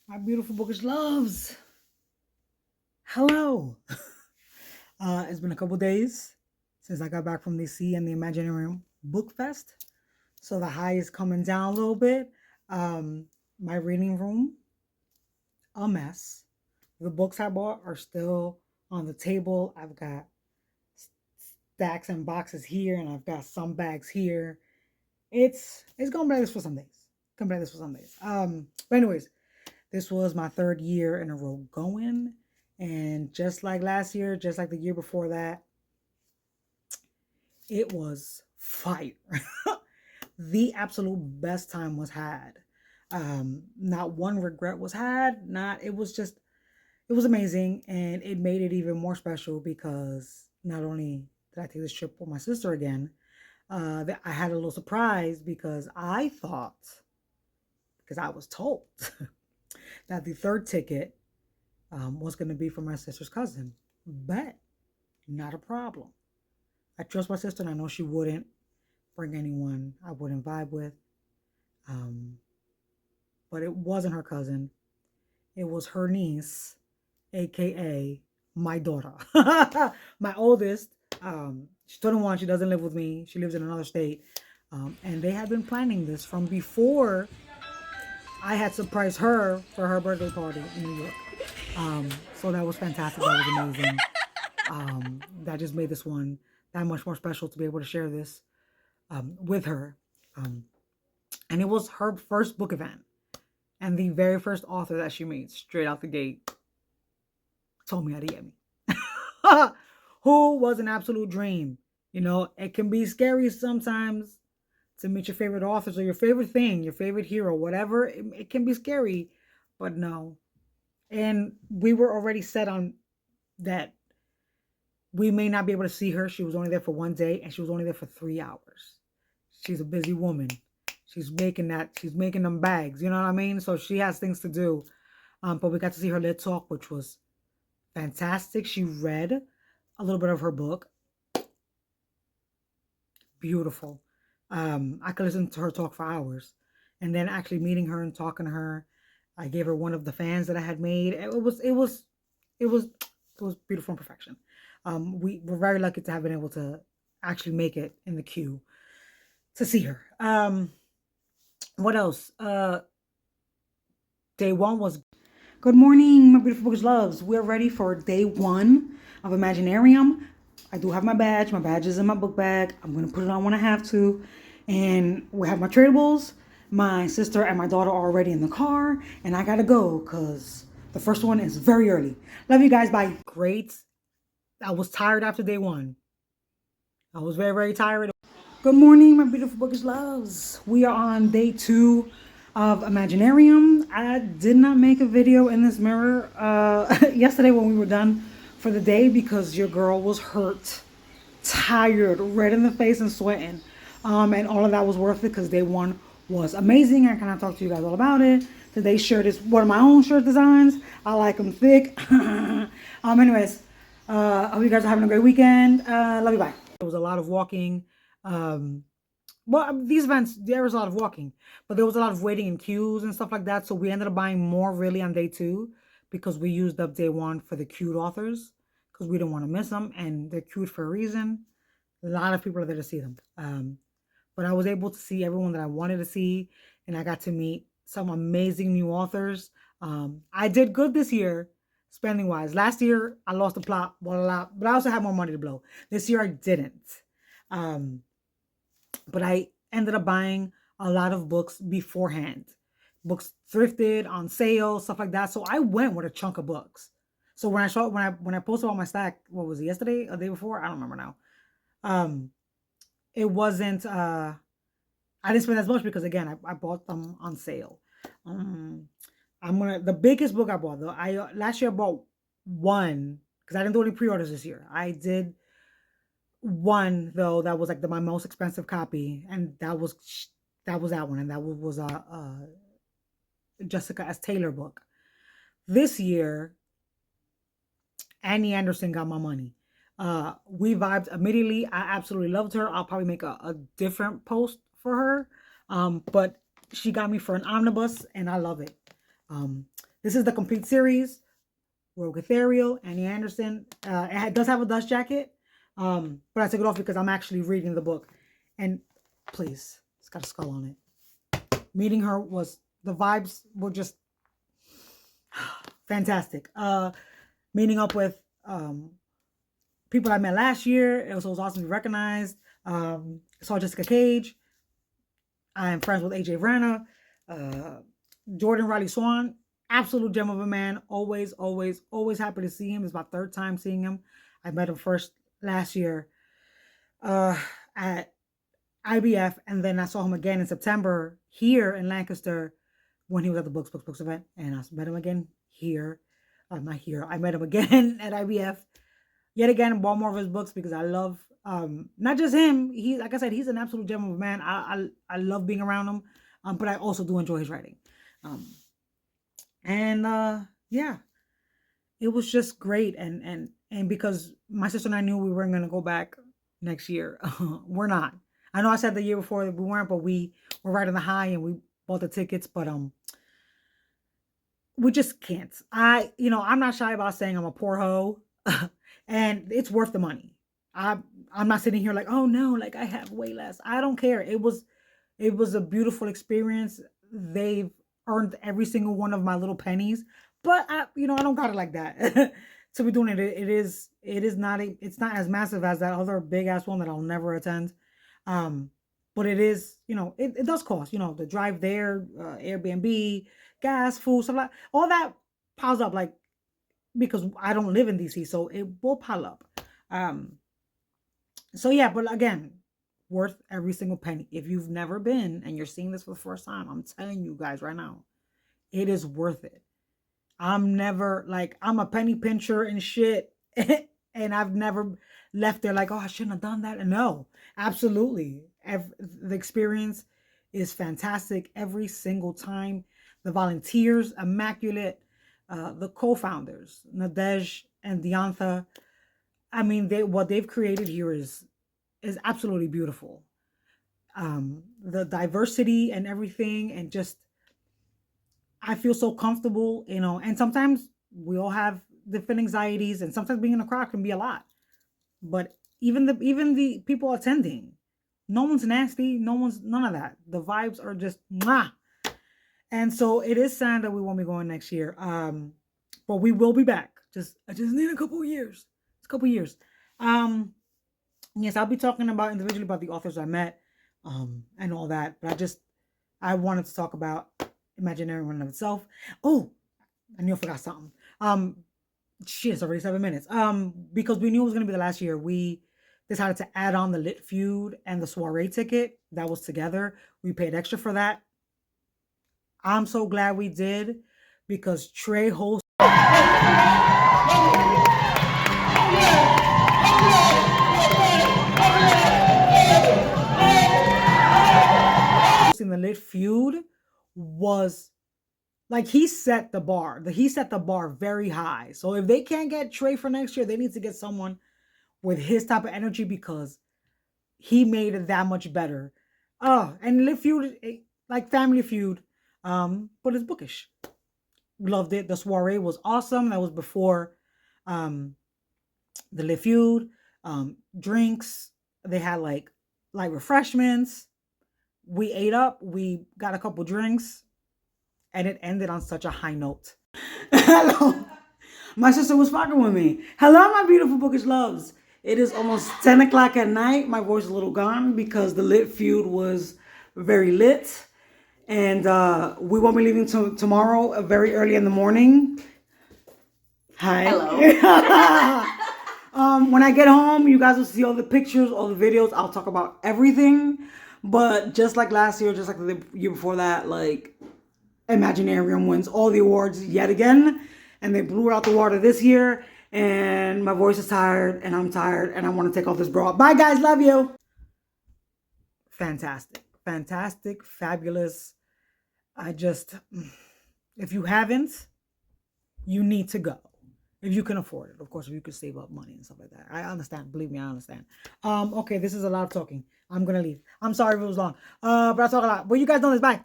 My beautiful bookish loves. Hello. It's been a couple days since I got back from DC and the Imaginarium Book Fest. So the high is coming down a little bit. My reading room, a mess. The books I bought are still on the table. I've got stacks and boxes here, and I've got some bags here. It's gonna be like this for some days. Gonna be like this for some days. But anyways, this was my third year in a row going. And just like last year, just like the year before that, it was fire. The absolute best time was had. Not one regret was had. Not it was just it was amazing, and it made it even more special because not only did I take this trip with my sister again, that I had a little surprise because I thought, because I was told that the third ticket was going to be for my sister's cousin, but not a problem. I trust my sister, and I know she wouldn't bring anyone I wouldn't vibe with. Um, but it wasn't her cousin. It was her niece, aka my daughter, my oldest. She's 21. She doesn't live with me. She lives in another state. And they had been planning this from before I had surprised her for her birthday party in New York. So that was fantastic. That was amazing. That just made this one that much more special to be able to share this with her. And it was her first book event. And the very first author that she meets straight out the gate told me how to get me. Who was an absolute dream. You know, it can be scary sometimes to meet your favorite authors or your favorite thing, your favorite hero, whatever. It can be scary, but no. And we were already set on that we may not be able to see her. She was only there for one day, and she was only there for 3 hours. She's a busy woman. She's making them bags, you know what I mean? So she has things to do. But we got to see her lit talk, which was fantastic. She read a little bit of her book. Beautiful. I could listen to her talk for hours. And then actually meeting her and talking to her, I gave her one of the fans that I had made. It was beautiful in perfection. We were very lucky to have been able to actually make it in the queue to see her. What else? Day one was good morning, my beautiful bookish loves. We're ready for day one of Imaginarium. I do have my badge. My badge is in my book bag. I'm gonna put it on when I have to. And we have my tradables. My sister and my daughter are already in the car, and I gotta go because the first one is very early. Love you guys. Bye. Great. I was tired after day one. I was very, very tired. Good morning, my beautiful bookish loves. We are on day two of Imaginarium. I did not make a video in this mirror yesterday when we were done for the day because your girl was hurt, tired, red in the face and sweating. And all of that was worth it because day one was amazing. I can talk to you guys all about it. Today's shirt is one of my own shirt designs. I like them thick. Anyways, I hope you guys are having a great weekend. Love you, bye. There was a lot of walking. These events, there was a lot of walking, but there was a lot of waiting in queues and stuff like that. So we ended up buying more really on day two because we used up day one for the queued authors because we didn't want to miss them, and they're queued for a reason. A lot of people are there to see them. But I was able to see everyone that I wanted to see, and I got to meet some amazing new authors. I did good this year, spending wise. Last year, I lost the plot, but I also had more money to blow. This year, I didn't. But I ended up buying a lot of books beforehand. Books thrifted, on sale, stuff like that. So I went with a chunk of books. So when I posted on my stack, what was it, yesterday, a day before? I don't remember now. It wasn't I didn't spend as much because again I bought them on sale. The biggest book I bought though, last year I bought one because I didn't do any pre-orders this year. I did one though that was like my most expensive copy, and that was that one, and that was a Jessica S. Taylor book. This year, Annie Anderson got my money. We vibed immediately. I absolutely loved her. I'll probably make a different post for her. But she got me for an omnibus, and I love it. This is the complete series. Rogue Ethereal, Annie Anderson. It does have a dust jacket, but I took it off because I'm actually reading the book. And please, it's got a skull on it. Meeting her the vibes were just fantastic. Meeting up with people I met last year. It was awesome to be recognized. Saw Jessica Cage. I'm friends with AJ Vrana. Jordan Riley Swan. Absolute gem of a man. Always, always, always happy to see him. It's my third time seeing him. I met him first last year at IBF, and then I saw him again in September here in Lancaster when he was at the Books event, and I met him again here. Not here. I met him again at IBF. Yet again, bought more of his books because I love not just him. He, like I said, he's an absolute gem of a man. I love being around him, but I also do enjoy his writing. Yeah, it was just great. And because my sister and I knew we weren't going to go back next year, we're not. I know I said the year before that we weren't, but we were right on the high and we bought the tickets, but we just can't. I'm not shy about saying I'm a poor hoe, and it's worth the money. I'm not sitting here like, oh no, like I have way less. I don't care. It was a beautiful experience. They've earned every single one of my little pennies, but I don't got it like that. To be doing it, it's not as massive as that other big ass one that I'll never attend. But it is, it does cost, the drive there, Airbnb, gas, food, stuff like all that piles up, like, because I don't live in DC, so it will pile up. So yeah, but again, worth every single penny. If you've never been and you're seeing this for the first time, I'm telling you guys right now, it is worth it. I'm a penny pincher and shit. And I've never left there like, oh, I shouldn't have done that. No, absolutely. The experience is fantastic every single time. The volunteers, immaculate. The co-founders, Nadej and Diantha. I mean, what they've created here is absolutely beautiful. The diversity and everything, and just, I feel so comfortable, and sometimes we all have different anxieties, and sometimes being in a crowd can be a lot. But even the people attending, no one's nasty, none of that. The vibes are just mwah. And so it is sad that we won't be going next year. But we will be back. I just need a couple of years. It's a couple of years. Yes, I'll be talking individually about the authors I met, and all that. But I wanted to talk about Imaginary in and of itself. Oh, I knew I forgot something. Shit, it's already 7 minutes. Because we knew it was gonna be the last year, we decided to add on the Lit Feud and the soiree ticket that was together. We paid extra for that. I'm so glad we did, because Trey hosting the Lit Feud was like, he set the bar. He set the bar very high. So if they can't get Trey for next year, they need to get someone with his type of energy, because he made it that much better. And Lit Feud, like Family Feud, but it's bookish. Loved it. The soiree was awesome. That was before the Lit Feud. Drinks. They had like light refreshments. We ate up. We got a couple drinks. And it ended on such a high note. Hello. My sister was fucking with me. Hello, my beautiful bookish loves. It is almost 10 o'clock at night. My voice is a little gone because the Lit Feud was very lit. And we won't be leaving tomorrow very early in the morning. Hi. Hello. When I get home, you guys will see all the pictures, all the videos. I'll talk about everything. But just like last year, just like the year before that, like, Imaginarium wins all the awards yet again, and they blew it out the water this year, and my voice is tired, and I'm tired, and I want to take off this bra. Bye guys, love you. Fantastic, fabulous. If you haven't, you need to go. If you can afford it, of course, if you can save up money and stuff like that. I understand, believe me, I understand. Okay, this is a lot of talking. I'm gonna leave. I'm sorry if it was long, but I talk a lot. But you guys know this. Bye.